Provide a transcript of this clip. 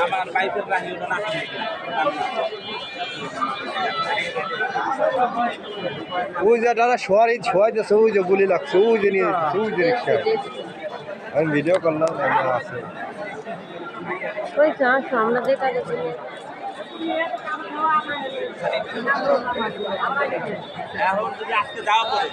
আমার বাইকের রানি না ওই যে দাদা শোয়াইতেছে ওই যে গুলি লাগছে ওই যে নিয়ে ওই যে রিক্সা আমি ভিডিও করলাম আছে ওই আমরা দেখা যাচ্ছে এখন যদি আজকে যাওয়া পড়ে